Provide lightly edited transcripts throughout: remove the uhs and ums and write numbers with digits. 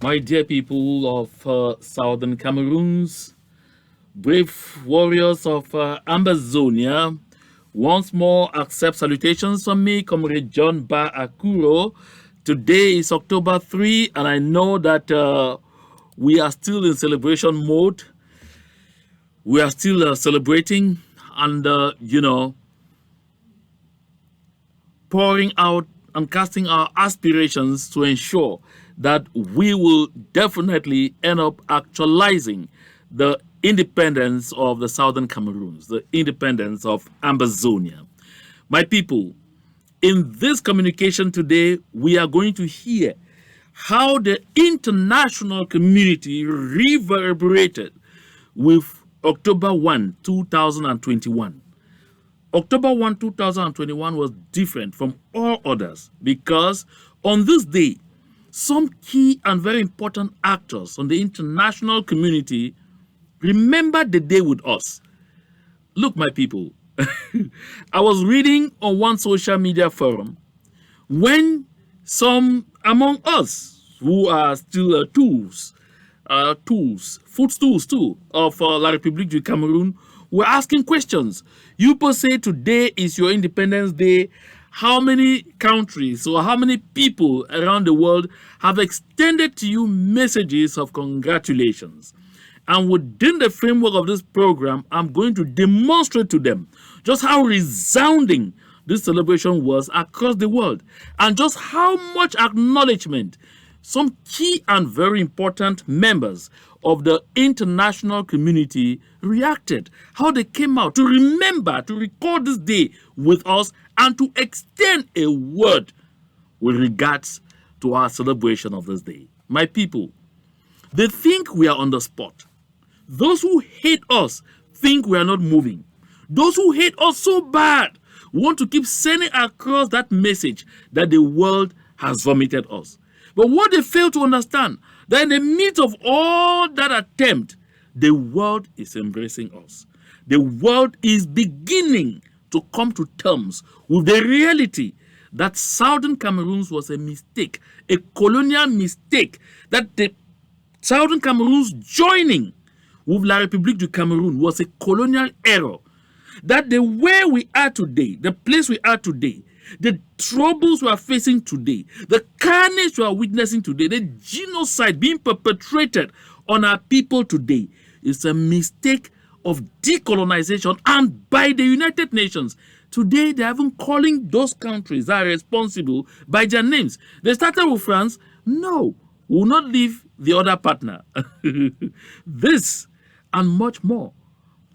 My dear people of southern Cameroons, brave warriors of Ambazonia, once more accept salutations from me, Comrade John Ba Akuro. Today is October 3, and I know that we are still in celebration mode. We are still celebrating and, pouring out and casting our aspirations to ensure that we will definitely end up actualizing the independence of the southern Cameroons, the independence of Ambazonia. My people, in this communication today, we are going to hear how the international community reverberated with October 1, 2021. October 1, 2021 was different from all others because on this day, some key and very important actors on the international community remembered the day with us. Look, my people, I was reading on one social media forum when some among us who are still footstools too, of La République du Cameroon were asking questions. You per say today is your Independence Day. How many countries or how many people around the world have extended to you messages of congratulations? And within the framework of this program, I'm going to demonstrate to them just how resounding this celebration was across the world and just how much acknowledgement some key and very important members of the international community reacted, how they came out to remember, to record this day with us and to extend a word with regards to our celebration of this day. My people, they think we are on the spot. Those who hate us think we are not moving. Those who hate us so bad want to keep sending across that message that the world has vomited us. But what they fail to understand, that in the midst of all that attempt, the world is embracing us. The world is beginning to come to terms with the reality that Southern Cameroons was a mistake, a colonial mistake, that the Southern Cameroons joining with La République du Cameroon was a colonial error. That the way we are today, the place we are today, the troubles we are facing today, the carnage we are witnessing today, the genocide being perpetrated on our people today is a mistake of decolonization and by the United Nations. Today, they are even calling those countries that are responsible by their names. They started with France. No, we will not leave the other partner. This and much more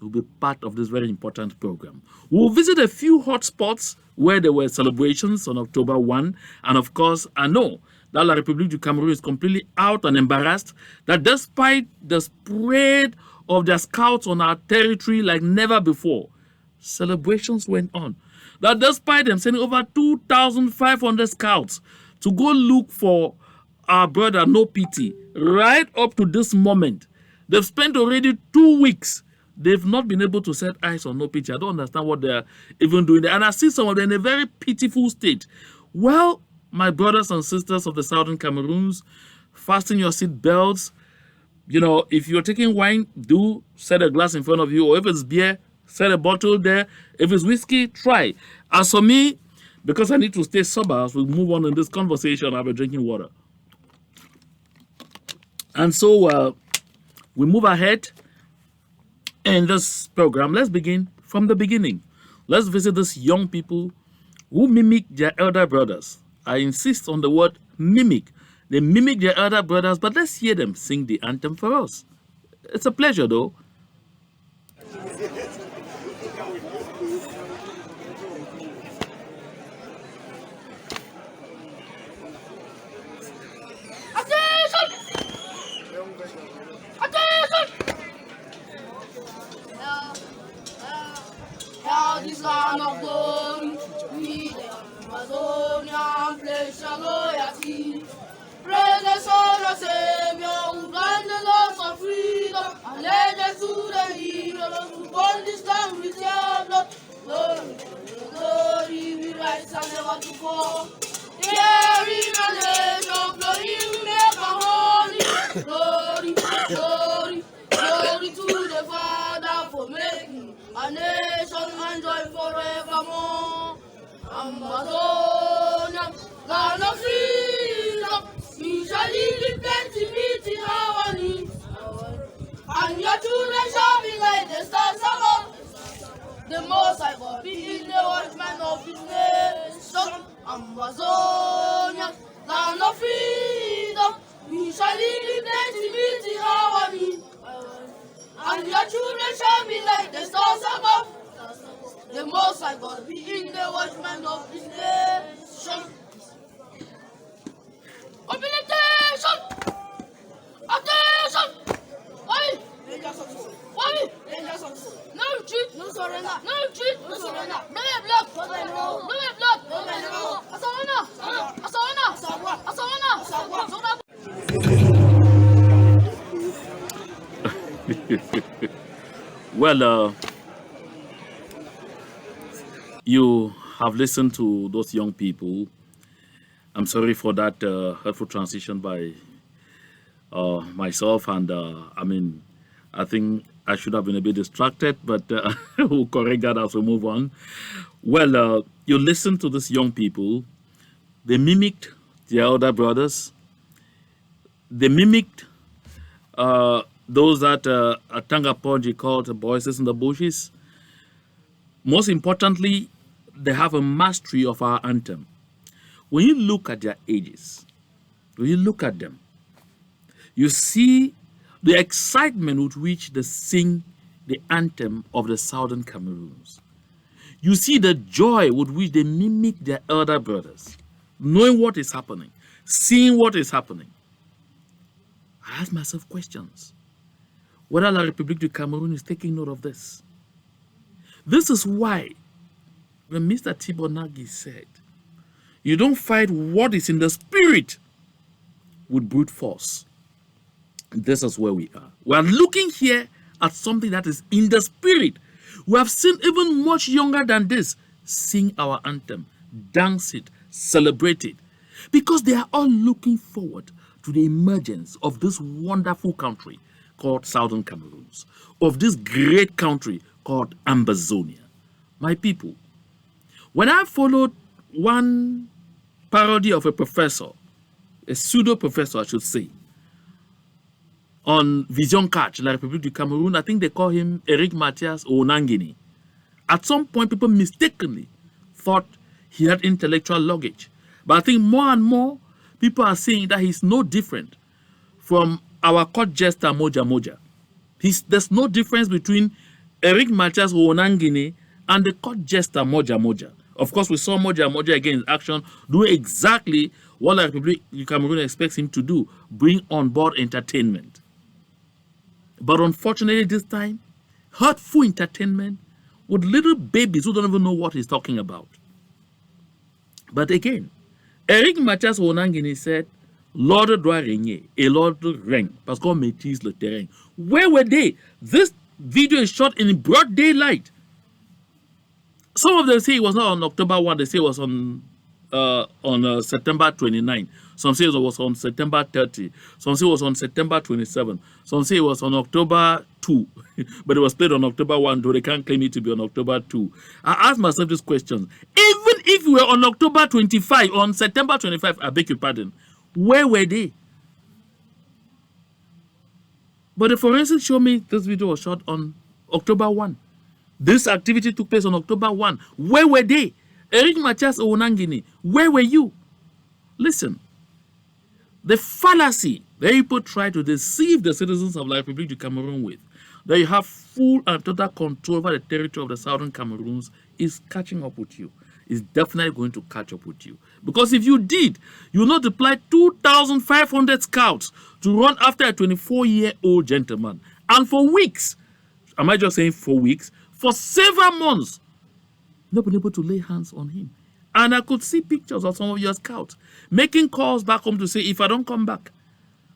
will be part of this very important program. We'll visit a few hotspots where there were celebrations on October 1. And of course, I know that La République du Cameroon is completely out and embarrassed that despite the spread of their scouts on our territory like never before, celebrations went on. That despite them sending over 2,500 scouts to go look for our brother No Pity right up to this moment, they've spent already 2 weeks. They've not been able to set eyes on No Pity. I don't understand what they're even doing there. And I see some of them in a very pitiful state. Well, my brothers and sisters of the Southern Cameroons, fasten your seat belts. You know, if you're taking wine, do set a glass in front of you. Or if it's beer, set a bottle there. If it's whiskey, try. As for me, because I need to stay sober as we move on in this conversation, I'll be drinking water. And so we move ahead. In this program, let's begin from the beginning. Let's visit these young people who mimic their elder brothers. I insist on the word mimic. They mimic their elder brothers, but let's hear them sing the anthem for us. It's a pleasure, though. This land of glory, we the Amazonian place of loyalty. Praise the Son of Savior, who grant the laws of freedom, and legends to the heroes who born this land with their blood. Glory, glory, we rise and never to fall. Here in a nation, glory, we make a holy shall lead plenty meet in harmony, and your children shall be like the stars above. The Most High God be in the watchman of His nation. Mobilization! Attention! Why? Why? No retreat! No surrender! No retreat! No surrender! No blood! No blood! No blood! Asawana! Asawana! Asawana! Well, you have listened to those young people. I'm sorry for that hurtful transition by myself, and I think I should have been a bit distracted, but we'll correct that as we move on. Well, you listen to these young people. They mimicked their elder brothers. They mimicked those that Tangaponji called voices in the bushes. Most importantly, they have a mastery of our anthem. When you look at their ages, when you look at them, you see the excitement with which they sing the anthem of the Southern Cameroons. You see the joy with which they mimic their elder brothers, knowing what is happening, seeing what is happening. I ask myself questions. Whether La République du Cameroon is taking note of this. This is why when Mr. Tibonagi said, you don't fight what is in the spirit with brute force. This is where we are. We are looking here at something that is in the spirit. We have seen even much younger than this sing our anthem, dance it, celebrate it, because they are all looking forward to the emergence of this wonderful country called Southern Cameroons, of this great country called Ambazonia. My people, when I followed one parody of a professor, a pseudo-professor I should say, on Vision Catch, La République du Cameroon, I think they call him Eric Mathias Onangini. At some point, people mistakenly thought he had intellectual luggage. But I think more and more, people are saying that he's no different from our court jester Mogamo. There's no difference between Eric Mathias Onangini and the court jester Mogamo. Of course, we saw Mogamo again in action, do exactly what La République du Cameroon expects him to do, bring on board entertainment. But unfortunately this time, hurtful entertainment with little babies who don't even know what he's talking about. But again, Eric Mathias Onangini said, l'ordre doit régner, et l'ordre règne, parce qu'on maîtrise le terrain. Where were they? This video is shot in broad daylight. Some of them say it was not on October 1, they say it was on September 29. Some say it was on September 30. Some say it was on September 27. Some say it was on October 2. But it was played on October 1, though they can't claim it to be on October 2. I ask myself this question. Even if we were on October 25, on September 25, I beg your pardon, where were they? But the forensics show me this video was shot on October 1. This activity took place on October 1. Where were they? Eric Mathias Onangini, where were you? Listen, the fallacy that people try to deceive the citizens of La République du Cameroon with, that you have full and total control over the territory of the Southern Cameroons, is catching up with you. Is definitely going to catch up with you. Because if you did, you will not deploy 2,500 scouts to run after a 24-year-old gentleman. And for weeks, am I just saying for weeks? For several months, not been able to lay hands on him. And I could see pictures of some of your scouts making calls back home to say, if I don't come back,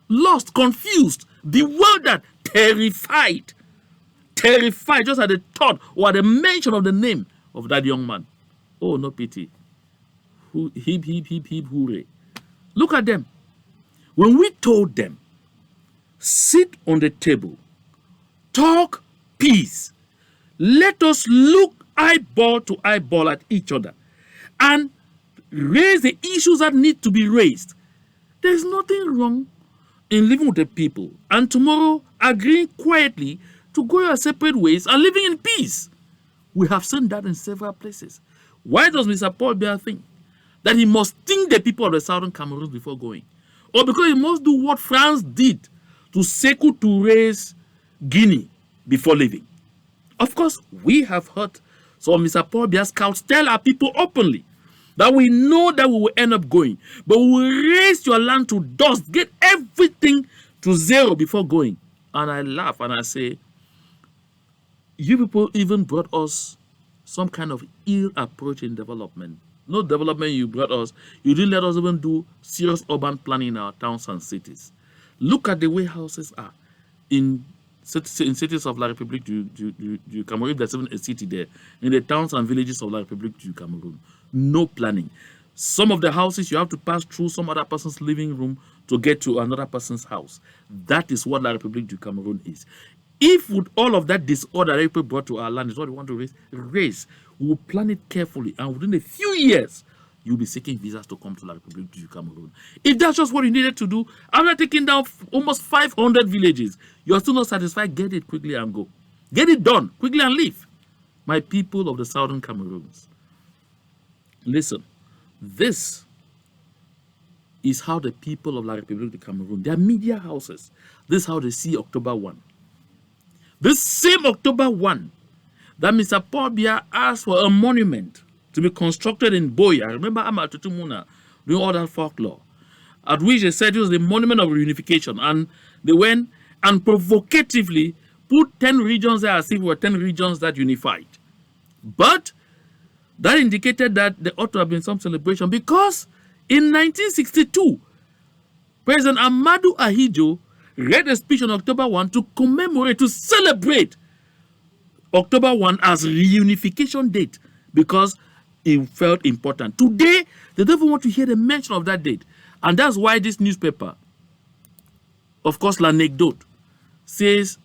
lost, confused, bewildered, terrified just at the thought or at the mention of the name of that young man. Oh, no pity. Hip, hip, hip, hip, hooray. Look at them. When we told them, sit on the table, talk peace, let us look eyeball to eyeball at each other and raise the issues that need to be raised. There's nothing wrong in living with the people and tomorrow agreeing quietly to go your separate ways and living in peace. We have seen that in several places. Why does Mr. Paul Biya think that he must sting the people of the Southern Cameroons before going? or because you must do what France did to Sekou Touré's Guinea before leaving. Of course, we have heard some of Mr. Paul Biya's scouts tell our people openly that we know that we will end up going, but we will raise your land to dust, get everything to zero before going. And I laugh and I say, you people even brought us some kind of ill approach in development. No development you brought us. You didn't let us even do serious urban planning in our towns and cities. Look at the way houses are in cities of La République du Cameroon. There's even a city there. In the towns and villages of La République du Cameroon. No planning. Some of the houses you have to pass through some other person's living room to get to another person's house. That is what La République du Cameroon is. If with all of that disorder that people brought to our land is what we want to raise, we will plan it carefully, and within a few years, you'll be seeking visas to come to La République du Cameroon. If that's just what you needed to do, after taking down almost 500 villages, you're still not satisfied, get it quickly and go. Get it done quickly and leave. My people of the southern Cameroons, listen, this is how the people of La République du Cameroon, their media houses, this is how they see October 1. This same October 1, that Mr. Paul Biya asked for a monument to be constructed in Boya. I remember Ahmad Tutumuna doing all that folklore, at which they said it was the monument of reunification. And they went and provocatively put 10 regions there as if it were 10 regions that unified. But that indicated that there ought to have been some celebration, because in 1962, President Amadou Ahidjo read a speech on October 1 to commemorate, to celebrate October 1 as reunification date, because it felt important. Today, they don't even want to hear the mention of that date. And that's why this newspaper, of course, L'Anecdote, says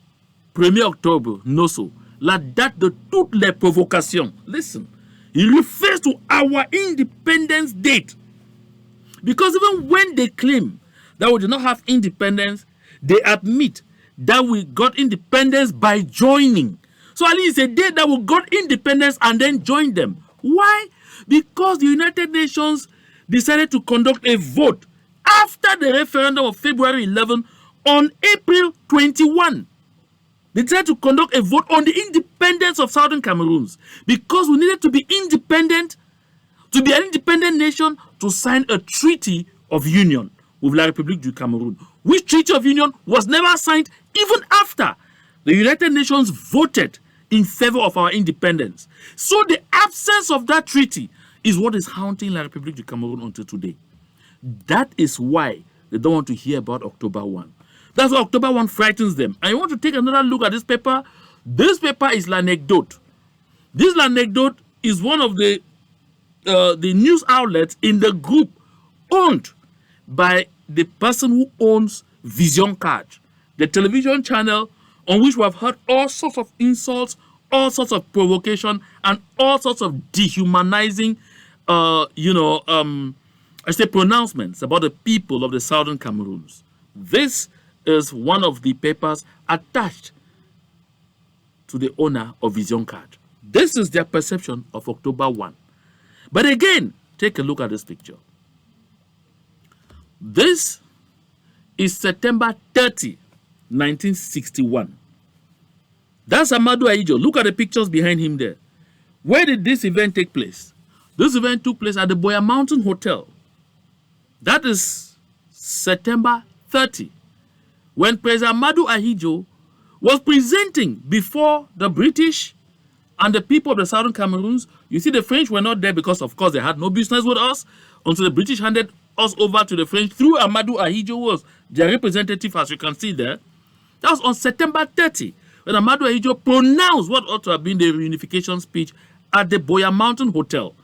1er Octobre, no so, la date de toutes les provocations. Listen, it refers to our independence date. Because even when they claim that we do not have independence, they admit that we got independence by joining. So at least a day that we got independence and then joined them. Why? Because the United Nations decided to conduct a vote after the referendum of February 11 on April 21. They decided to conduct a vote on the independence of Southern Cameroons, because we needed to be independent, to be an independent nation, to sign a treaty of union with La République du Cameroon, which treaty of union was never signed even after the United Nations voted in favor of our independence. So the absence of that treaty is what is haunting La République du Cameroon until today. That is why they don't want to hear about October 1. That's why October 1 frightens them. And you want to take another look at this paper? This paper is L'Anecdote. This L'Anecdote is one of the news outlets in the group owned by the person who owns Vision Card, the television channel on which we have heard all sorts of insults, all sorts of provocation, and all sorts of dehumanizing, pronouncements about the people of the southern Cameroons. This is one of the papers attached to the owner of Vision Card. This is their perception of October 1. But again, take a look at this picture. This is September 30, 1961. That's Amadou Ahidjo. Look at the pictures behind him there. Where did this event take place? This event took place at the Boya Mountain Hotel. That is September 30, when President Amadou Ahidjo was presenting before the British and the people of the Southern Cameroons. You see, the French were not there because, of course, they had no business with us until the British handed us over to the French through Amadou Ahidjo, who was their representative, as you can see there. That was on September 30, when Amadou Ahidjo pronounced what ought to have been the reunification speech at the Boya Mountain Hotel.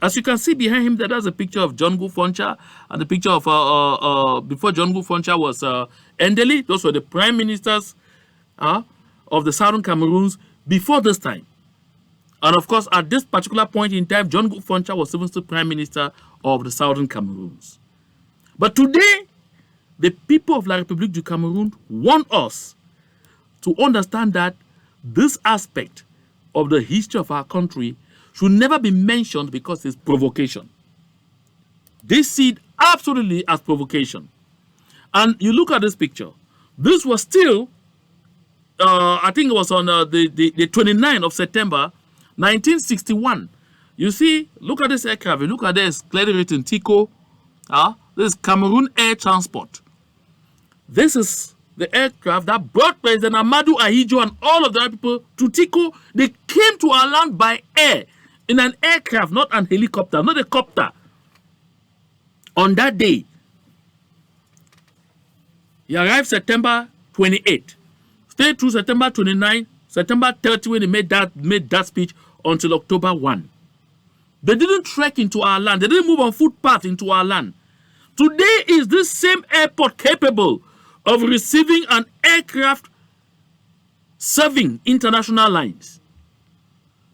As you can see behind him, there's a picture of John Gufoncha, and the picture of, before John Gufoncha was Ndeli. Those were the prime ministers of the Southern Cameroons before this time. And of course, at this particular point in time, John Gufoncha was even still prime minister of the Southern Cameroons. But today, the people of La République du Cameroon want us to understand that this aspect of the history of our country should never be mentioned because it's provocation. They see it absolutely as provocation. And you look at this picture. This was still, I think it was on the 29th of September, 1961. You see, look at this aircraft. You look at this, clearly written TICO. This is Cameroon Air Transport. This is the aircraft that brought President Amadou Ahidjo and all of the other people to TICO. They came to our land by air, in an aircraft, not an helicopter, not a copter. On that day, he arrived September 28. Stayed through September 29, September 30 when he made that speech until October 1. They didn't trek into our land. They didn't move on footpath into our land. Today is this same airport capable of receiving an aircraft serving international lines?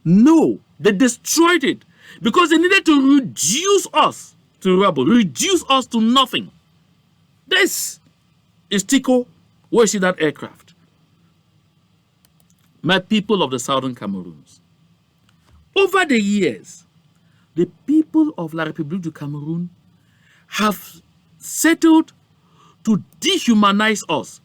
No, they destroyed it because they needed to reduce us to rubble, reduce us to nothing. This is TICO, where you see that aircraft. My people of the southern Cameroons, over the years, the people of La République du Cameroon have settled to dehumanize us,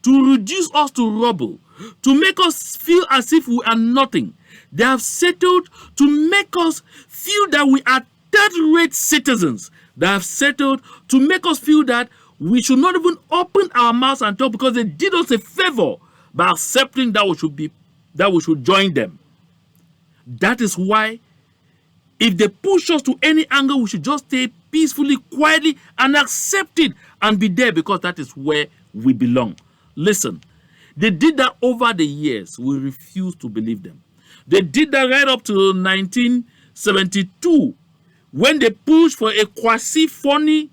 to reduce us to rubble, to make us feel as if we are nothing. They have settled to make us feel that we are third-rate citizens. They have settled to make us feel that we should not even open our mouths and talk because they did us a favor by accepting that we should join them. That is why if they push us to any angle, we should just stay peacefully, quietly, and accept it and be there because that is where we belong. Listen, they did that over the years. We refuse to believe them. They did that right up to 1972 when they pushed for a quasi-funny,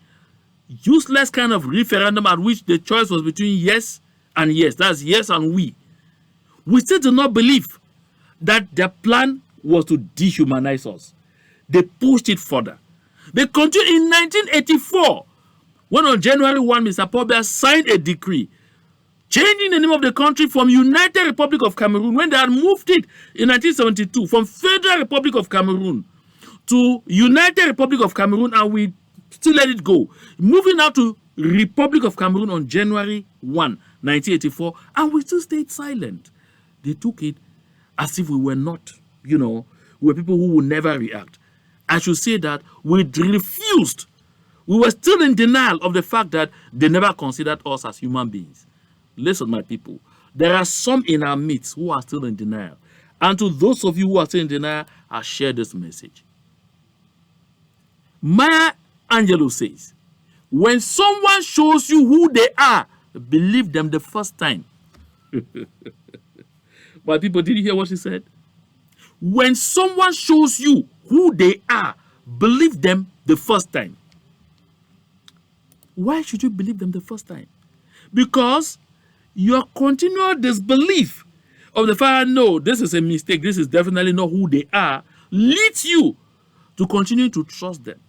useless kind of referendum at which the choice was between yes and yes. That's yes and we. We still do not believe that their plan was to dehumanize us. They pushed it further. They continued in 1984 when on January 1, Mr. Pobia signed a decree changing the name of the country from United Republic of Cameroon when they had moved it in 1972 from Federal Republic of Cameroon to United Republic of Cameroon, and we still let it go. Moving now to Republic of Cameroon on January 1, 1984, and we still stayed silent. They took it as if we were not, we were people who would never react. I should say that we refused. We were still in denial of the fact that they never considered us as human beings. Listen, my people, there are some in our midst who are still in denial. And to those of you who are still in denial, I share this message. Maya Angelou says, when someone shows you who they are, believe them the first time. My people, did you hear what she said? When someone shows you who they are, believe them the first time. Why should you believe them the first time? Because your continual disbelief of the fact, no, this is a mistake, this is definitely not who they are, leads you to continue to trust them.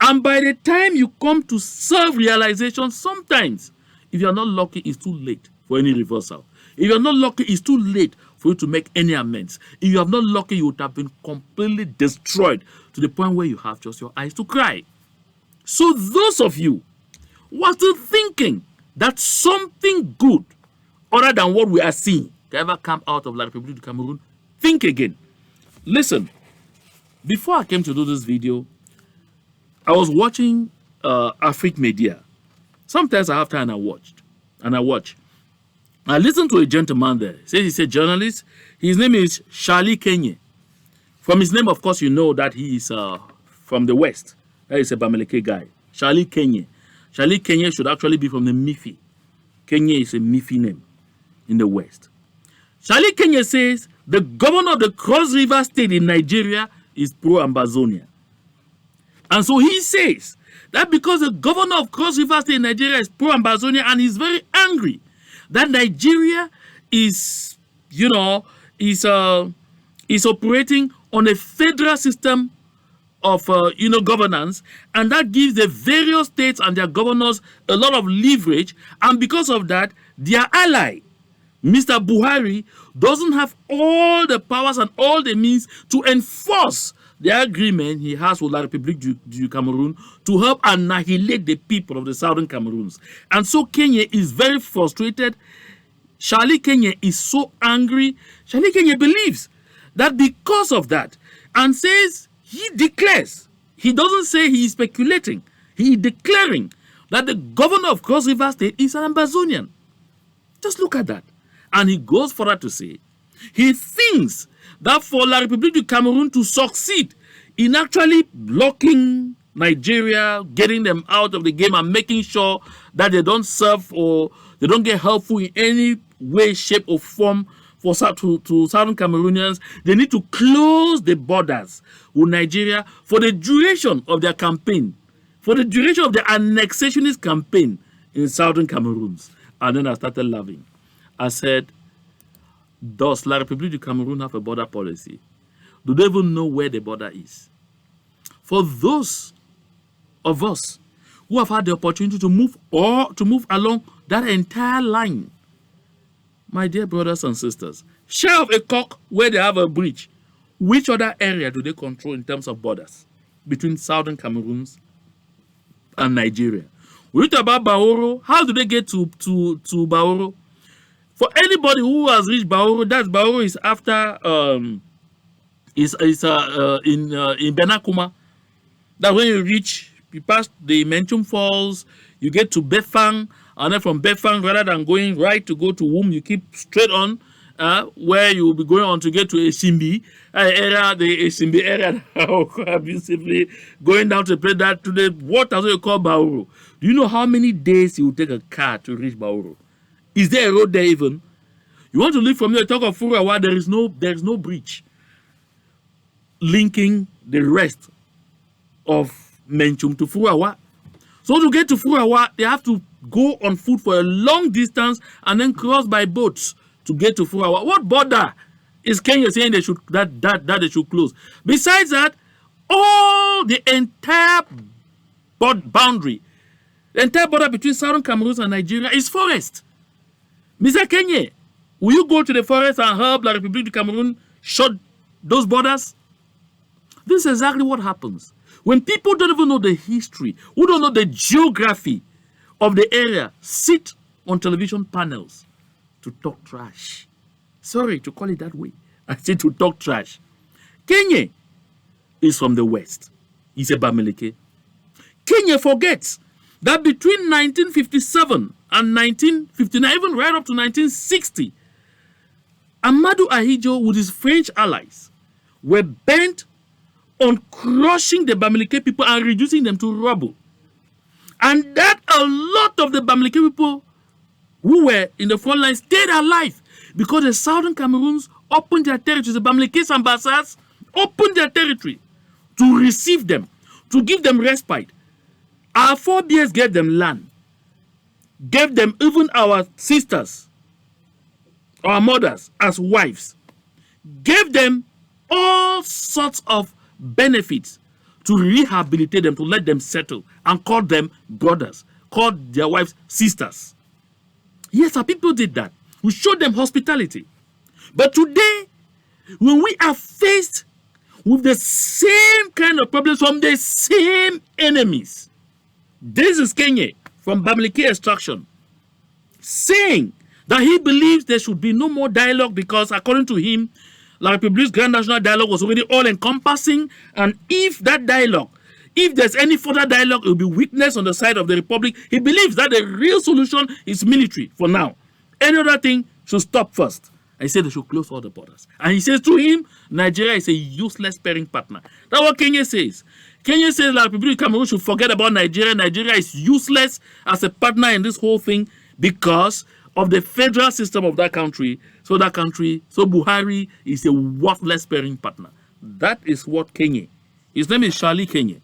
And by the time you come to self-realization, sometimes, if you're not lucky, it's too late for any reversal. If you're not lucky, it's too late for you to make any amends. If you have not lucky, you would have been completely destroyed to the point where you have just your eyes to cry. So those of you who are still thinking that something good other than what we are seeing can ever come out of La République du Cameroon, think again. Listen, before I came to do this video, I was watching Afrique Media. Sometimes I have time and I watch. I listened to a gentleman there. He's a journalist. His name is Charlie Kenye. From his name, of course, you know that he is from the West. That is a Bamileke guy. Charlie Kenye. Charlie Kenye should actually be from the Mifi. Kenye is a Mifi name in the West. Charlie Kenye says the governor of the Cross River State in Nigeria is pro-Ambazonia. And so he says that because the governor of Cross River State in Nigeria is pro-Ambazonia and he's very angry that Nigeria is, is operating on a federal system of, governance, and that gives the various states and their governors a lot of leverage, and because of that, their ally, Mr. Buhari, doesn't have all the powers and all the means to enforce the agreement he has with La République du Cameroon to help annihilate the people of the southern Cameroons. And so Kenya is very frustrated. Charlie Kenya is so angry. Charlie Kenya believes that because of that, and says, he declares, he doesn't say he is speculating, he is declaring that the governor of Cross River State is an Ambazonian. Just look at that. And he goes further to say, he thinks that for La République du Cameroon to succeed in actually blocking Nigeria, getting them out of the game and making sure that they don't serve or they don't get helpful in any way, shape or form to southern Cameroonians, they need to close the borders with Nigeria for the duration of their campaign, for the duration of the annexationist campaign in southern Cameroons. And then I started laughing. I said, does La République du Cameroon have a border policy? Do they even know where the border is? For those of us who have had the opportunity to move along that entire line, my dear brothers and sisters, share of a cock where they have a bridge, which other area do they control in terms of borders between southern Cameroons and Nigeria? We talk about Baoro. How do they get to Baoro? For anybody who has reached Baoro, that Baoro is after in Benakuma. That when you reach, you pass the Menchum Falls, you get to Befang, and then from Befang, rather than going right to go to Wum, you keep straight on, where you will be going on to get to Esimbi area, the Esimbi area, abusively going down to the place that to the what you call Baoro. Do you know how many days it will take a car to reach Baoro? Is there a road there even? You want to leave from there, talk of Furawa, there is no bridge linking the rest of Menchum to Furawa. So to get to Furawa, they have to go on foot for a long distance and then cross by boats to get to Furawa. What border is Kenya saying they should that they should close? Besides that, all the entire boundary, the entire border between southern Cameroon and Nigeria is forest. Mr. Kenya, will you go to the forest and help La République du Cameroon shut those borders? This is exactly what happens. When people don't even know the history, who don't know the geography of the area, sit on television panels to talk trash. Sorry to call it that way. I say to talk trash. Kenya is from the west. He's a Bamileke. Kenya forgets that between 1957 and 1959, even right up to 1960, Amadou Ahidjo with his French allies were bent on crushing the Bamileke people and reducing them to rubble. And that a lot of the Bamileke people who were in the front line stayed alive because the southern Cameroons opened their territories. The Bamileke ambassadors opened their territory to receive them, to give them respite. Our forebears gave them land, gave them even our sisters, our mothers as wives, gave them all sorts of benefits to rehabilitate them, to let them settle, and called them brothers, called their wives sisters. Yes, our people did that. We showed them hospitality. But today, when we are faced with the same kind of problems from the same enemies, this is Kenya from Bamileke extraction saying that he believes there should be no more dialogue because, according to him, La République's Grand National Dialogue was already all-encompassing, and if that dialogue, if there's any further dialogue, it will be weakness on the side of the Republic. He believes that the real solution is military for now. Any other thing should stop first. I said they should close all the borders. And he says to him, Nigeria is a useless pairing partner. That's what Kenya says. Kenya says La République du Cameroon should forget about Nigeria. Nigeria is useless as a partner in this whole thing because of the federal system of that country. So Buhari is a worthless pairing partner. That is what Kenya. His name is Charlie Kenya.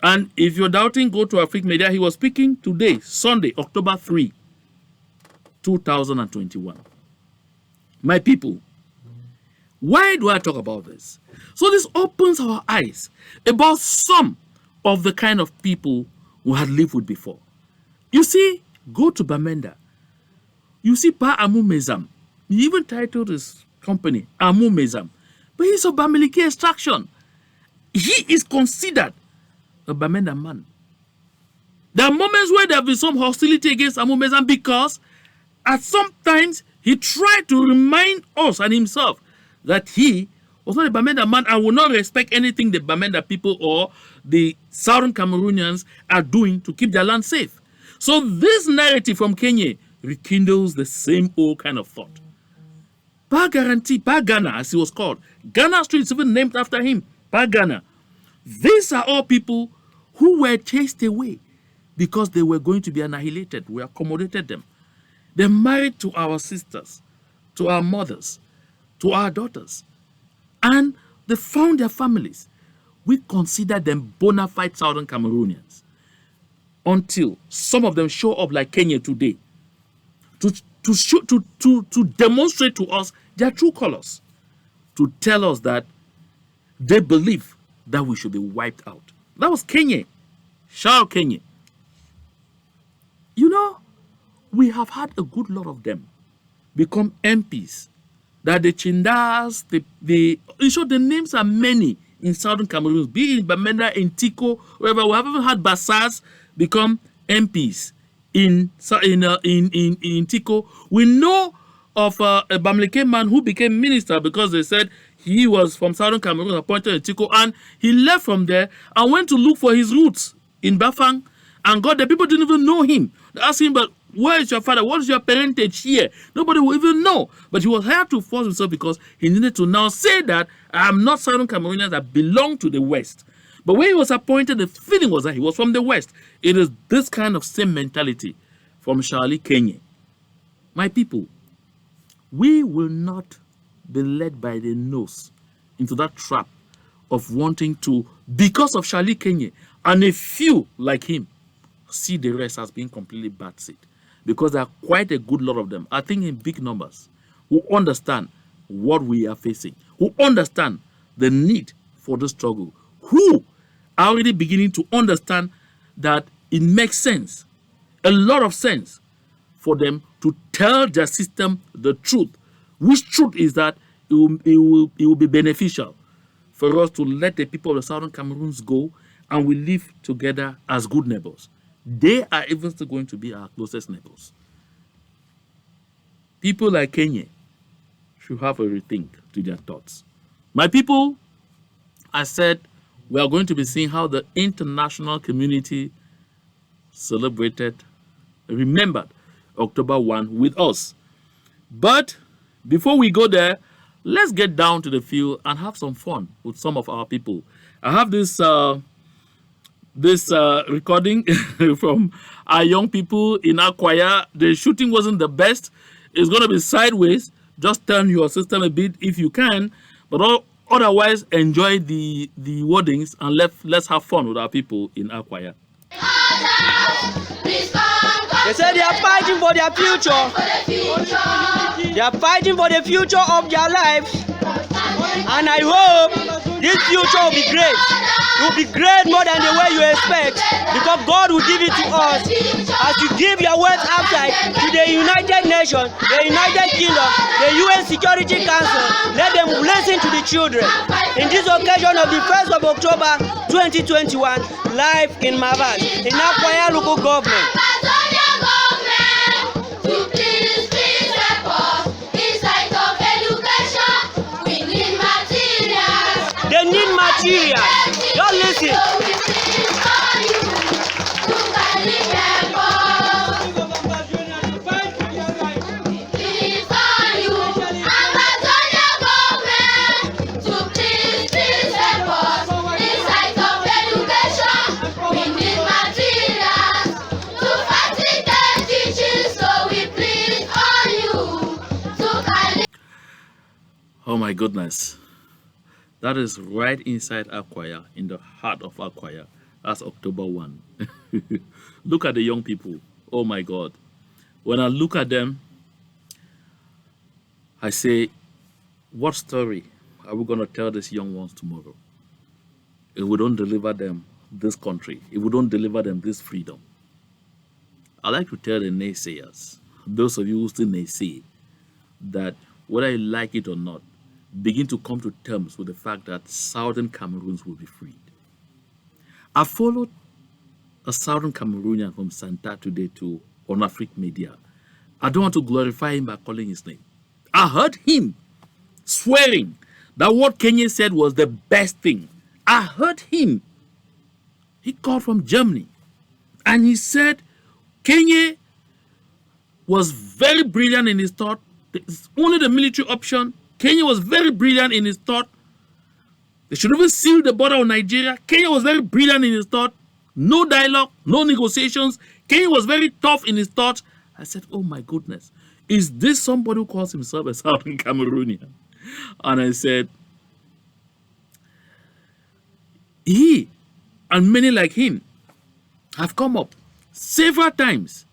And if you're doubting, go to Afrique Media. He was speaking today, Sunday, October 3, 2021. My people, why do I talk about this? So this opens our eyes about some of the kind of people we had lived with before. You see, go to Bamenda. You see Pa Amu Mezam. He even titled his company Amu Mezam. But he's a Bamileke extraction. he is considered a Bamenda man. There are moments where there have been some hostility against Amumezan because at some times he tried to remind us and himself that he was not a Bamenda man and would not respect anything the Bamenda people or the southern Cameroonians are doing to keep their land safe. So this narrative from Kenya rekindles the same old kind of thought. Ghana, as he was called. Ghana Street is even named after him, Ghana. These are all people who were chased away because they were going to be annihilated. We accommodated them. They married to our sisters, to our mothers, to our daughters, and they found their families. We consider them bona fide Southern Cameroonians until some of them show up like Kenya today to demonstrate to us their true colors, to tell us that they believe that we should be wiped out. That was Kenya. Shout out Kenya. You know, we have had a good lot of them become MPs. That the Chindas, in short, the names are many in Southern Cameroon, be it in Bamenda, in Tico, wherever. We have even had Bassas become MPs in Tico. We know of a Bamileke man who became minister because they said he was from Southern Cameroon, appointed in Tico, and he left from there and went to look for his roots in Bafang and got there. People didn't even know him. They asked him, but where is your father? What is your parentage here? Nobody will even know. But he was had to force himself because he needed to now say that I am not Southern Cameroonian, I belong to the West. But when he was appointed, the feeling was that he was from the West. It is this kind of same mentality from Charlie Kenya. My people, we will not be led by the nose into that trap of wanting to, because of Charlie Kenya and a few like him, see the rest as being completely bad seed. Because there are quite a good lot of them, I think in big numbers, who understand what we are facing, who understand the need for the struggle, who are already beginning to understand that it makes sense, a lot of sense, for them to tell their system the truth. Which truth is that it will be beneficial for us to let the people of the Southern Cameroons go and we live together as good neighbors. They are even still going to be our closest neighbors. People like Kenya should have a rethink to their thoughts. My people, I said we are going to be seeing how the international community remembered October 1 with us. But before we go there, let's get down to the field and have some fun with some of our people. I have this recording from our young people in our choir. The shooting wasn't the best. It's going to be sideways. Just turn your system a bit if you can. But otherwise, enjoy the wordings and let's have fun with our people in our choir. They say they are fighting for their future. They are fighting for the future of their lives. And I hope this future will be great. It will be great more than the way you expect. Because God will give it to us. As you give your words outside to the United Nations, the United Kingdom, the UN Security Council, let them listen to the children. In this occasion of the 1st of October 2021, live in Mavas, in Akwaya local government. They need material. Don't listen. Oh my goodness. That is right inside Akwaya, in the heart of Akwaya. That's October 1. Look at the young people. Oh my God. When I look at them, I say, what story are we going to tell these young ones tomorrow? If we don't deliver them this country, if we don't deliver them this freedom. I like to tell the naysayers, those of you who still naysay, that whether you like it or not, begin to come to terms with the fact that southern Cameroons will be freed. I followed a southern Cameroonian from Santa today on Afrique Media. I don't want to glorify him by calling his name. I heard him swearing that what Kenya said was the best thing. I heard him. He called from Germany. And he said Kenya was very brilliant in his thought. It's only the military option. Kenya was very brilliant in his thought. They should even seal the border of Nigeria. Kenya was very brilliant in his thought. No dialogue, no negotiations. Kenya was very tough in his thought. I said, oh my goodness, is this somebody who calls himself a Southern Cameroonian? And I said, he and many like him have come up several times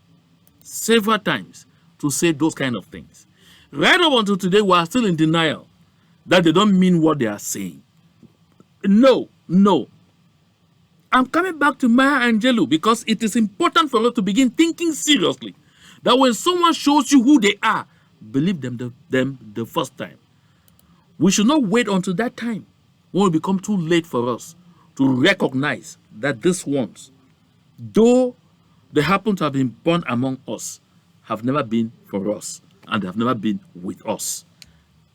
to say those kind of things. Right up until today, we are still in denial that they don't mean what they are saying. No. I'm coming back to Maya Angelou because it is important for us to begin thinking seriously that when someone shows you who they are, believe them the first time. We should not wait until that time when it become too late for us to recognize that these ones, though they happen to have been born among us, have never been for us and have never been with us.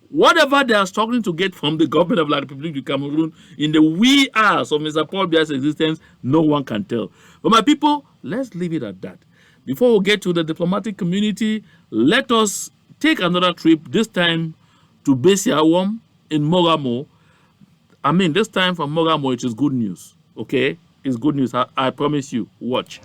Whatever they are struggling to get from the government of La République du Cameroon in the wee hours of Mr. Paul Biya's existence, no one can tell. But my people, let's leave it at that. Before we get to the diplomatic community, let us take another trip, this time to Besiawom in Mogamo. I mean, this time from Mogamo, it is good news, okay? It's good news, I promise you. Watch.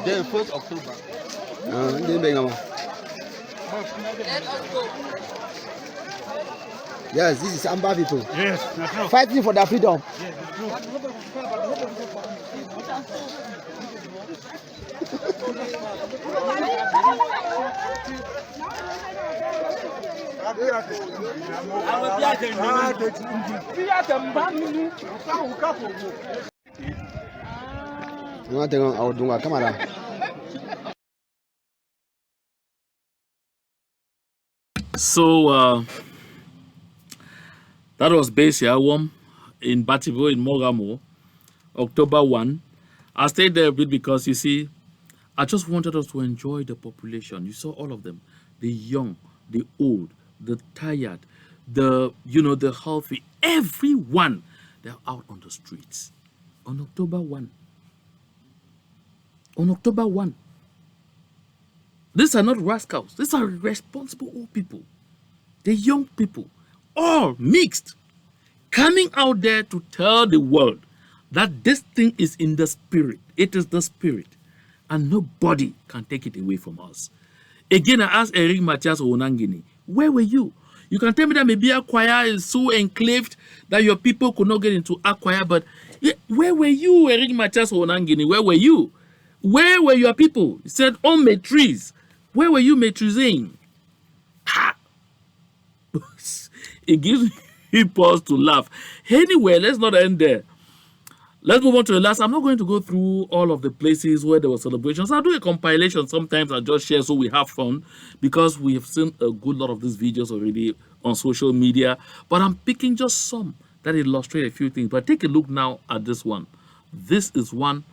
Then 1st October. Yes, this is Amba people. Yes, that's true. Fighting for their freedom. Yes, that's true. So that was Besiawom in Batibo in Mogamo, October 1. I stayed there a bit because, you see, I just wanted us to enjoy the population. You saw all of them, the young, the old, the tired, the healthy, everyone. They're out on the streets on October 1. On October 1. These are not rascals. These are responsible old people. The young people, all mixed, coming out there to tell the world that this thing is in the spirit. It is the spirit. And nobody can take it away from us. Again, I asked Eric Matthias Onangini, where were you? You can tell me that maybe Akwaya is so enclaved that your people could not get into Akwaya, but where were you, Eric Matthias Onangini? Where were you? Where were your people? He said, oh, maîtrise. Where were you maîtrising? Ha! It gives me pause to laugh. Anyway, let's not end there. Let's move on to the last. I'm not going to go through all of the places where there were celebrations. I'll do a compilation sometimes and just share so we have fun, because we have seen a good lot of these videos already on social media. But I'm picking just some that illustrate a few things. But take a look now at this one. This is one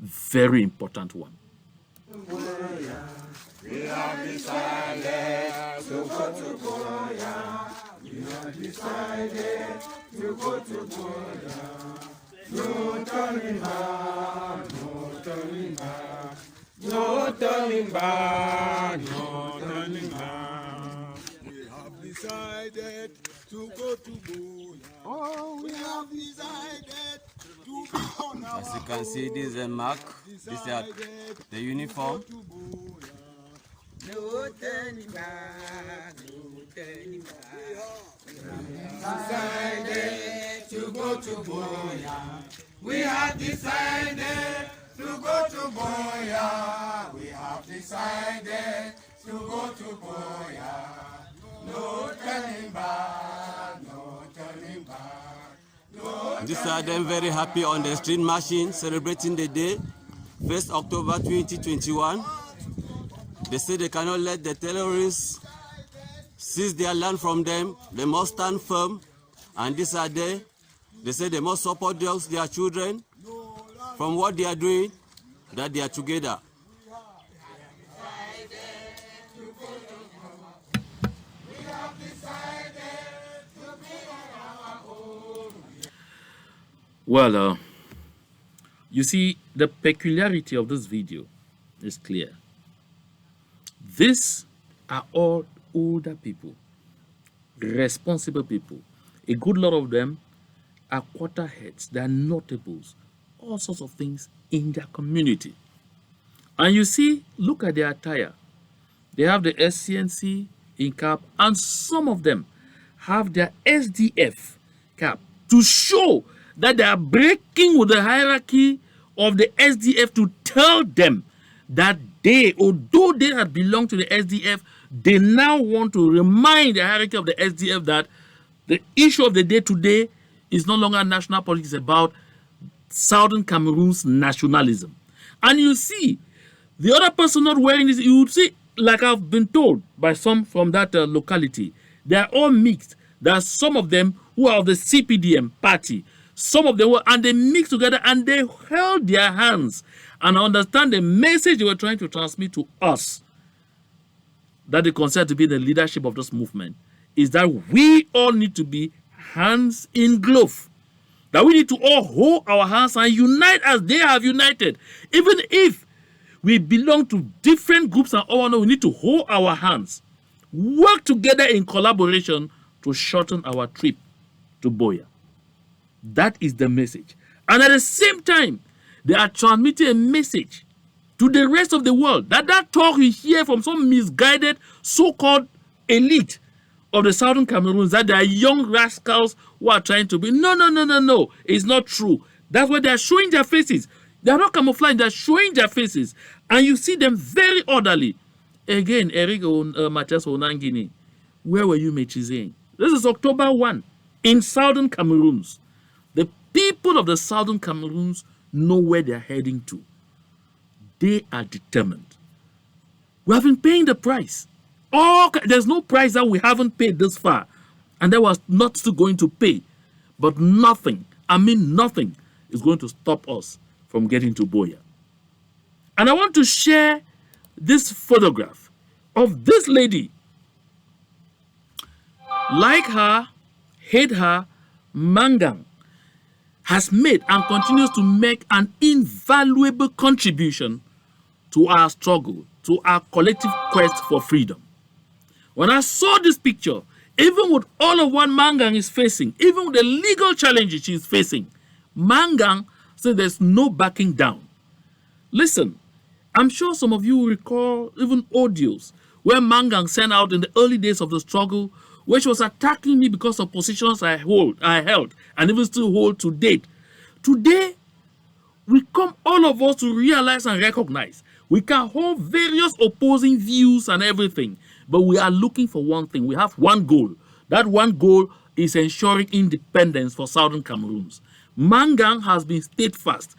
very important one. We have decided to go to Goya. We have decided to go to Goya. No turning back, no turning back, no turning back, no turning back. We have decided to go to Goya. Oh, we have decided to be on our. As you can see, this is a mark. These are the uniform. No turning back, no turning back. We have decided to go to Goya. We have decided to go to Goya. We have decided to go to Goya. No turning back, no turning back. No. These are them very happy on the street marching, celebrating the day, 1st October 2021. They say they cannot let the terrorists seize their land from them. They must stand firm. And these are they say they must support their children from what they are doing, that they are together. Well, you see, the peculiarity of this video is clear. These are all older people, responsible people. A good lot of them are quarterheads, they are notables, all sorts of things in their community. And you see, look at their attire. They have the SCNC in cap, and some of them have their SDF cap to show that they are breaking with the hierarchy of the SDF, to tell them that they, although they had belonged to the SDF, they now want to remind the hierarchy of the SDF that the issue of the day today is no longer national politics, about Southern Cameroon's nationalism. And you see, the other person not wearing this, you would see, like I've been told by some from that locality, they are all mixed. There are some of them who are of the CPDM party, some of them were, and they mixed together and they held their hands. And I understand the message they were trying to transmit to us, that they consider to be the leadership of this movement, is that we all need to be hands in glove. That we need to all hold our hands and unite as they have united. Even if we belong to different groups and all, we need to hold our hands, work together in collaboration to shorten our trip to Boya. That is the message. And at the same time, they are transmitting a message to the rest of the world that talk we hear from some misguided so-called elite of the Southern Cameroons, that they are young rascals who are trying to be. No. It's not true. That's why they are showing their faces. They are not camouflaging, they are showing their faces. And you see them very orderly. Again, Eric Matias Onangini, where were you, Mechizane? This is October 1 in Southern Cameroons. The people of the Southern Cameroons know where they are heading to. They are determined. We have been paying the price. There's no price that we haven't paid this far, and that was not still going to pay. But nothing, I mean nothing, is going to stop us from getting to Boya. And I want to share this photograph of this lady. Like her, hate her, Mangang has made and continues to make an invaluable contribution to our struggle, to our collective quest for freedom. When I saw this picture, even with all of what Mangang is facing, even with the legal challenges she's facing, Mangang said there's no backing down. Listen, I'm sure some of you will recall even audios where Mangang sent out in the early days of the struggle, where she was attacking me because of positions I held, and even still hold to date. Today, we come all of us to realize and recognize we can hold various opposing views and everything, but we are looking for one thing. We have one goal. That one goal is ensuring independence for Southern Cameroons. Mangang has been steadfast.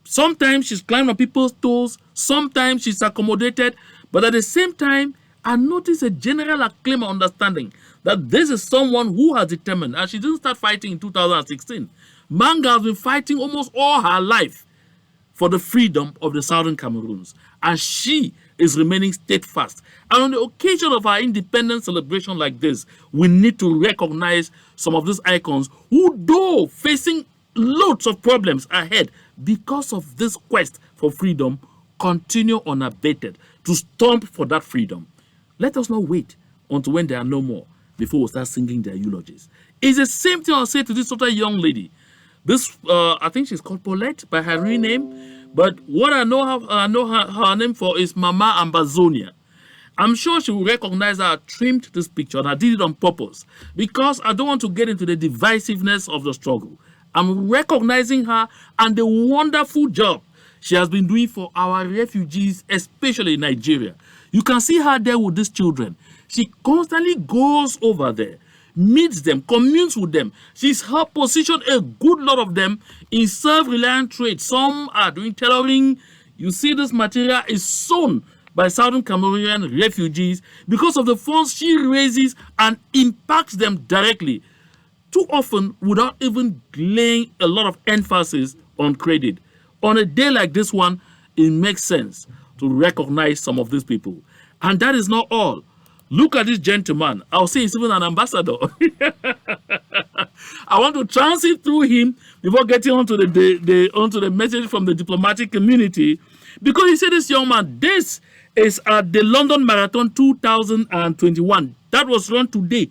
Sometimes she's climbed on people's toes, sometimes she's accommodated, but at the same time, I notice a general acclaim and understanding that this is someone who has determined, and she didn't start fighting in 2016. Manga has been fighting almost all her life for the freedom of the Southern Cameroons, and she is remaining steadfast. And on the occasion of our independence celebration like this, we need to recognize some of these icons who, though facing loads of problems ahead because of this quest for freedom, continue unabated to stomp for that freedom. Let us not wait until when there are no more before we start singing their eulogies. It's the same thing I'll say to this other young lady. This, I think she's called Paulette by her real name, but what I know her name for is Mama Ambazonia. I'm sure she will recognize that I trimmed this picture and I did it on purpose because I don't want to get into the divisiveness of the struggle. I'm recognizing her and the wonderful job she has been doing for our refugees, especially in Nigeria. You can see her there with these children. She constantly goes over there, meets them, communes with them. She's helped position a good lot of them in self-reliant trade. Some are doing tailoring. You see, this material is sewn by Southern Cameroonian refugees because of the funds she raises and impacts them directly, too often without even laying a lot of emphasis on credit. On a day like this one, it makes sense to recognize some of these people. And that is not all. Look at this gentleman. I'll say he's even an ambassador. I want to transit through him before getting onto the message from the diplomatic community, because he said, this young man, this is at the London Marathon 2021. That was run today,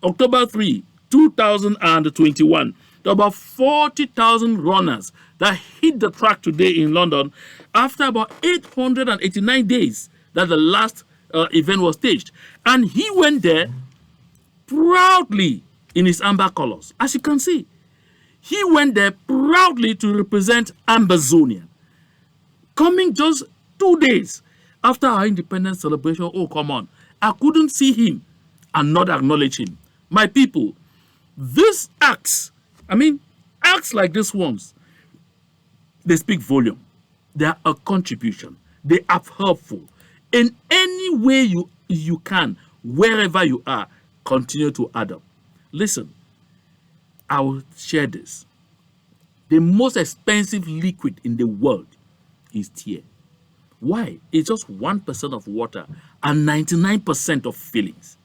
October 3, 2021. There are about 40,000 runners that hit the track today in London after about 889 days that the last event was staged. And he went there proudly in his amber colors. As you can see, he went there proudly to represent Ambazonia. Coming just 2 days after our independence celebration, oh, come on. I couldn't see him and not acknowledge him. My people, these acts like this ones, they speak volume. They are a contribution. They are helpful. In any way you can, wherever you are, continue to add up. Listen, I will share this. The most expensive liquid in the world is tear. Why? It's just 1% of water and 99% of feelings.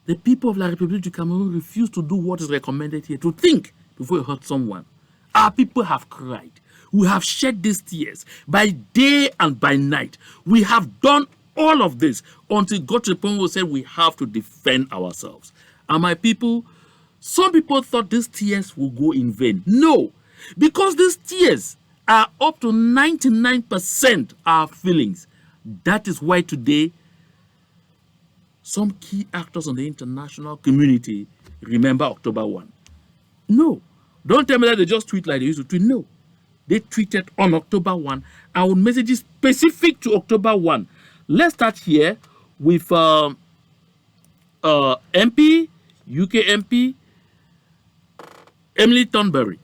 The people of La République du Cameroon refuse to do what is recommended here, to think before you hurt someone. Our people have cried. We have shed these tears by day and by night. We have done all of this until it got to the point where we said we have to defend ourselves. And my people, some people thought these tears will go in vain. No, because these tears are up to 99% our feelings. That is why today, some key actors in the international community remember October 1. No, don't tell me that they just tweet like they used to tweet. No, they tweeted on October 1 and with messages specific to October 1. Let's start here with MP, UK MP, Emily Thornberry.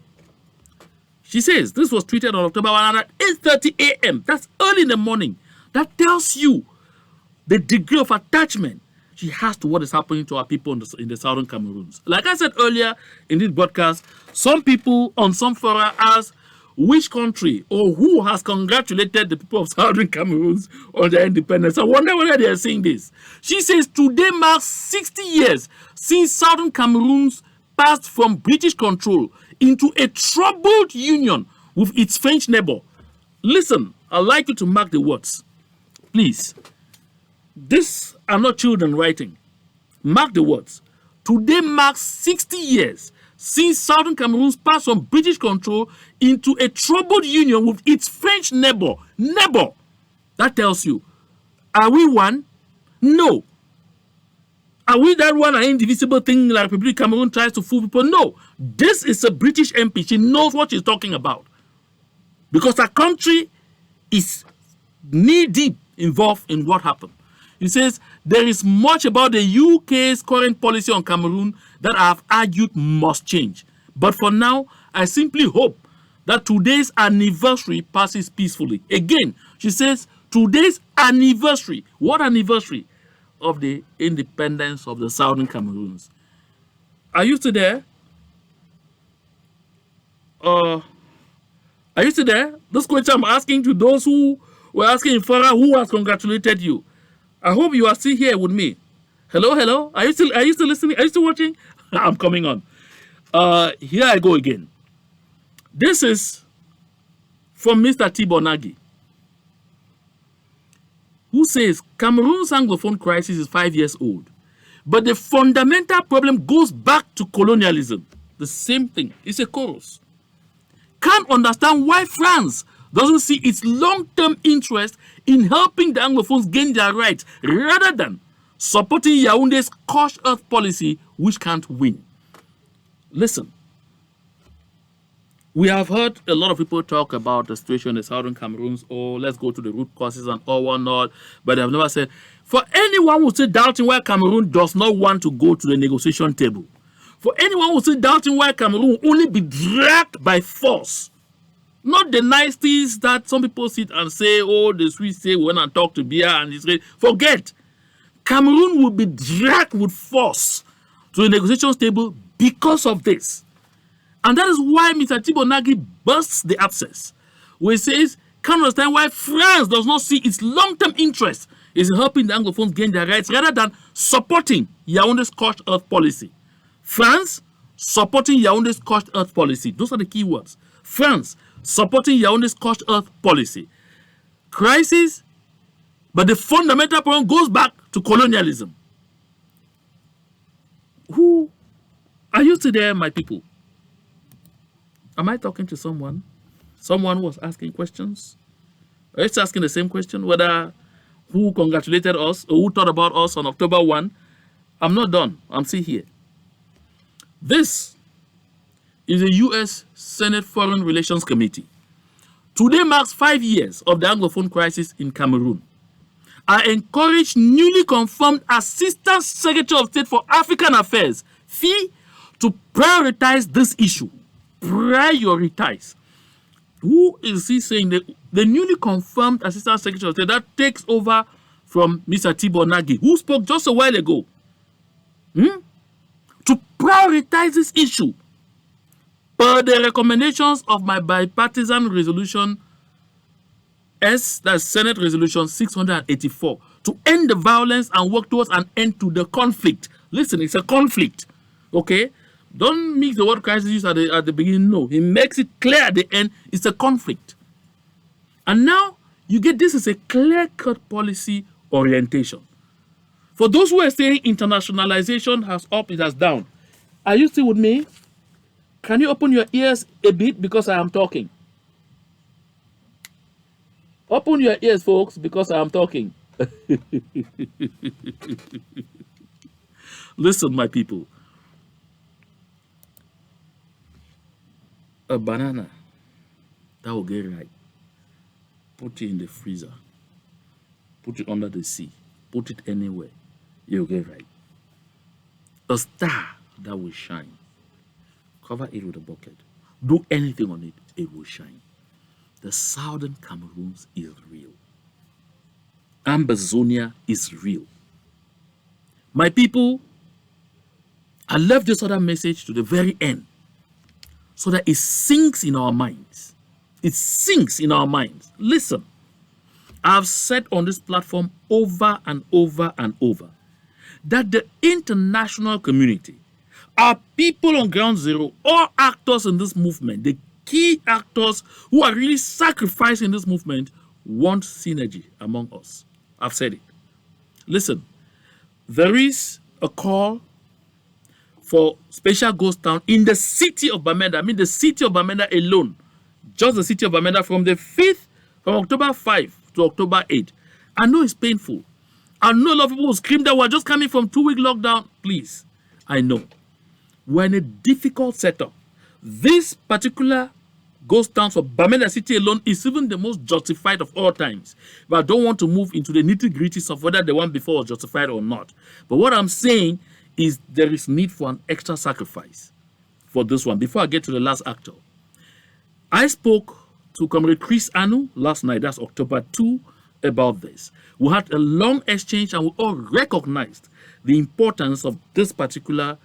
She says this was tweeted on October 1 at 8:30 a.m. That's early in the morning. That tells you the degree of attachment she has to what is happening to our people in the Southern Cameroons. Like I said earlier in this broadcast, some people on some fora ask which country or who has congratulated the people of Southern Cameroons on their independence. I wonder whether they are saying this. She says today marks 60 years since Southern Cameroons passed from British control into a troubled union with its French neighbor. Listen, I'd like you to mark the words. Please. These are not children writing. Mark the words. Today marks 60 years since Southern Cameroons passed from British control into a troubled union with its French neighbor. Neighbor. That tells you, are we one? No. Are we that one an indivisible thing like Republic of Cameroon tries to fool people? No. This is a British MP. She knows what she's talking about. Because her country is knee-deep involved in what happened. He says, there is much about the UK's current policy on Cameroon that I have argued must change. But for now, I simply hope that today's anniversary passes peacefully. Again, she says, today's anniversary. What anniversary? Of the independence of the Southern Cameroons. Are you still there? Are you still there? This question I'm asking to those who were asking Farah who has congratulated you. I hope you are still here with me. Hello, hello. Are you still listening? Are you still watching? I'm coming on. Here I go again. This is from Mr. Tibor Nagy, who says Cameroon's Anglophone crisis is 5 years old, but the fundamental problem goes back to colonialism. The same thing. It's a chorus. Can't understand why France doesn't see its long-term interest in helping the Anglophones gain their rights rather than supporting Yaoundé's scorched earth policy, which can't win. Listen. We have heard a lot of people talk about the situation in the Southern Cameroons, or let's go to the root causes and all whatnot, but they've never said, for anyone who say doubting why Cameroon does not want to go to the negotiation table, for anyone who say doubting why Cameroon will only be dragged by force, not the niceties that some people sit and say, oh, the Swiss say when I talk to Biya and Israel, forget. Cameroon will be dragged with force to the negotiation table because of this. And that is why Mr. Tibor Nagy bursts the abscess, where he says, can't understand why France does not see its long-term interest in helping the Anglophones gain their rights rather than supporting Yaoundé's scorched earth policy. France supporting Yaoundé's scorched earth policy. Those are the key words. France supporting Yaoundé's scorched earth policy. Crisis, but the fundamental problem goes back to colonialism. Who are you today, my people? Am I talking to someone? Someone was asking questions? Are you asking the same question? Whether who congratulated us or who thought about us on October 1? I'm not done. I'm still here. This is the U.S. Senate Foreign Relations Committee. Today marks 5 years of the Anglophone crisis in Cameroon. I encourage newly confirmed Assistant Secretary of State for African Affairs, Fete, to prioritize this issue. Prioritize. Who is he saying? The newly confirmed Assistant Secretary of State that takes over from Mr. Tibor Nagy, who spoke just a while ago. To prioritize this issue per the recommendations of my bipartisan resolution that's Senate Resolution 684, to end the violence and work towards an end to the conflict. Listen, it's a conflict. Okay? Don't mix the word crisis used at the beginning. No, he makes it clear at the end. It's a conflict. And now you get this is a clear-cut policy orientation. For those who are saying internationalization has up, it has down. Are you still with me? Can you open your ears a bit because I am talking? Open your ears, folks, because I am talking. Listen, my people. A banana that will get ripe, put it in the freezer, put it under the sea, put it anywhere, you'll get ripe. A star that will shine, cover it with a bucket, do anything on it, it will shine. The Southern Cameroons is real. Ambazonia is real. My people, I left this other message to the very end, so that it sinks in our minds. It sinks in our minds. Listen, I've said on this platform over and over and over that the international community, our people on ground zero, all actors in this movement, the key actors who are really sacrificing this movement, want synergy among us. I've said it. Listen, there is a call for special ghost town in the city of Bamenda. I mean, the city of Bamenda alone, just the city of Bamenda, from the 5th, from October 5 to October 8. I know it's painful. I know a lot of people will scream that we're just coming from 2-week lockdown. Please, I know. We're in a difficult setup. This particular ghost town for Bamenda City alone is even the most justified of all times. But I don't want to move into the nitty-gritties of whether the one before was justified or not. But what I'm saying is there is need for an extra sacrifice for this one. Before I get to the last actor, I spoke to Comrade Chris Anu last night, that's October 2, about this. We had a long exchange and we all recognized the importance of this particular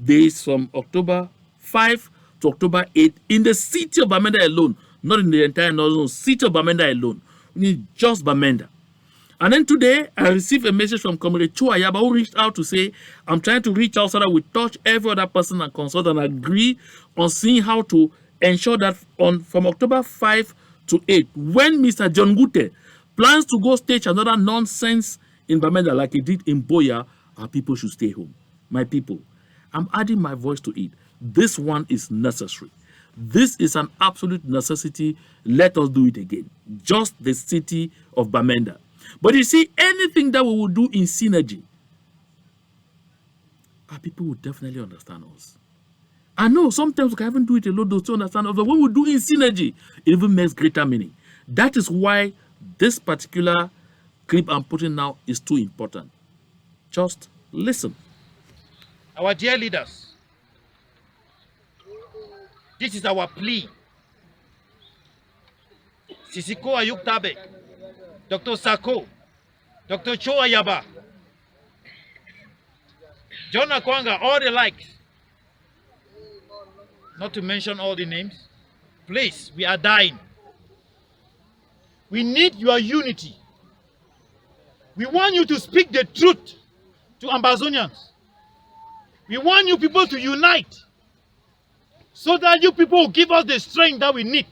days from October 5 to October 8 in the city of Bamenda alone, not in the entire northern city of Bamenda alone. We need just Bamenda. And then today, I received a message from Comrade Chuayaba who reached out to say, I'm trying to reach out so that we touch every other person and consult and agree on seeing how to ensure that from October 5 to 8, when Mr. John Gute plans to go stage another nonsense in Bamenda like he did in Boya, our people should stay home. My people, I'm adding my voice to it. This one is necessary. This is an absolute necessity. Let us do it again. Just the city of Bamenda. But you see, anything that we will do in synergy, our people will definitely understand us. I know sometimes we can even do it alone, those to understand us, but when we do in synergy, it even makes greater meaning. That is why this particular clip I'm putting now is too important. Just listen. Our dear leaders, this is our plea. Sisiko Ayuk Tabe, Dr. Sako, Dr. Cho Ayaba, John Akwanga, all the likes, not to mention all the names. Please, we are dying. We need your unity. We want you to speak the truth to Ambazonians. We want you people to unite so that you people will give us the strength that we need.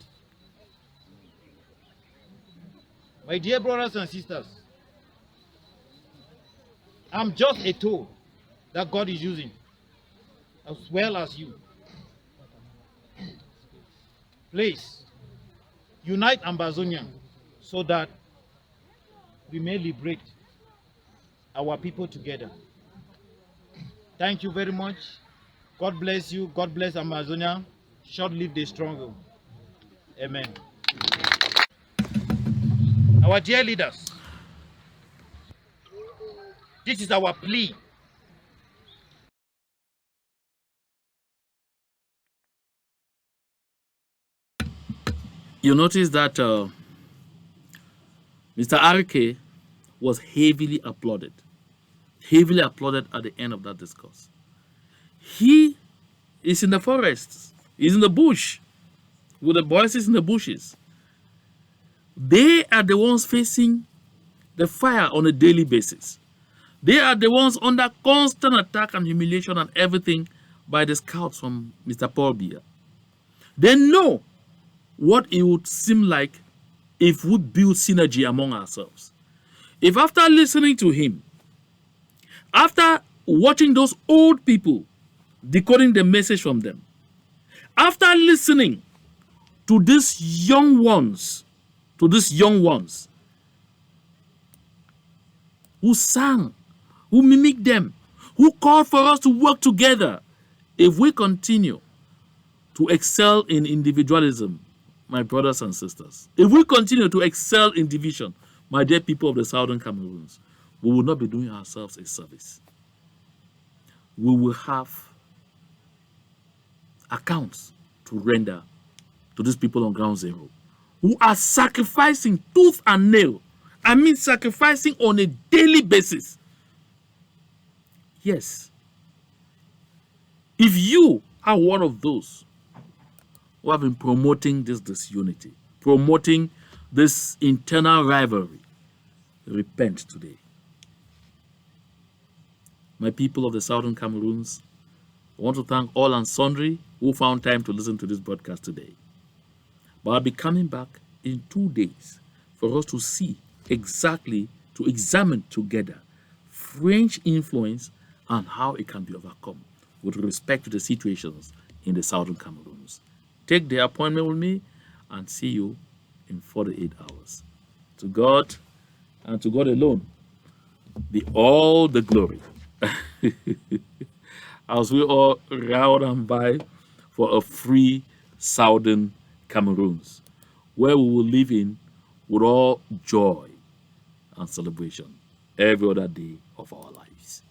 My dear brothers and sisters, I'm just a tool that God is using, as well as you. Please, unite Ambazonia so that we may liberate our people together. Thank you very much. God bless you. God bless Amazonia. Short live the struggle. Amen. Our dear leaders, this is our plea. You notice that Mr. RK was heavily applauded at the end of that discourse. He is in the forest, he's in the bush, with the voices in the bushes. They are the ones facing the fire on a daily basis. They are the ones under constant attack and humiliation and everything by the scouts from Mr. Paul Biya. They know what it would seem like if we build synergy among ourselves. If after listening to him, after watching those old people decoding the message from them, after listening to these young ones, who sang, who mimicked them, who called for us to work together, if we continue to excel in individualism, my brothers and sisters, if we continue to excel in division, my dear people of the Southern Cameroons, we will not be doing ourselves a service. We will have accounts to render to these people on ground zero who are sacrificing tooth and nail. I mean sacrificing on a daily basis. Yes. If you are one of those who have been promoting this disunity, promoting this internal rivalry, repent today. My people of the Southern Cameroons, I want to thank all and sundry who found time to listen to this broadcast today. But I'll be coming back in 2 days for us to see exactly, to examine together French influence and how it can be overcome with respect to the situations in the Southern Cameroons. Take the appointment with me and see you in 48 hours. To God and to God alone all the glory. As we all round and by for a free southern Cameroons, where we will live in with all joy and celebration every other day of our lives.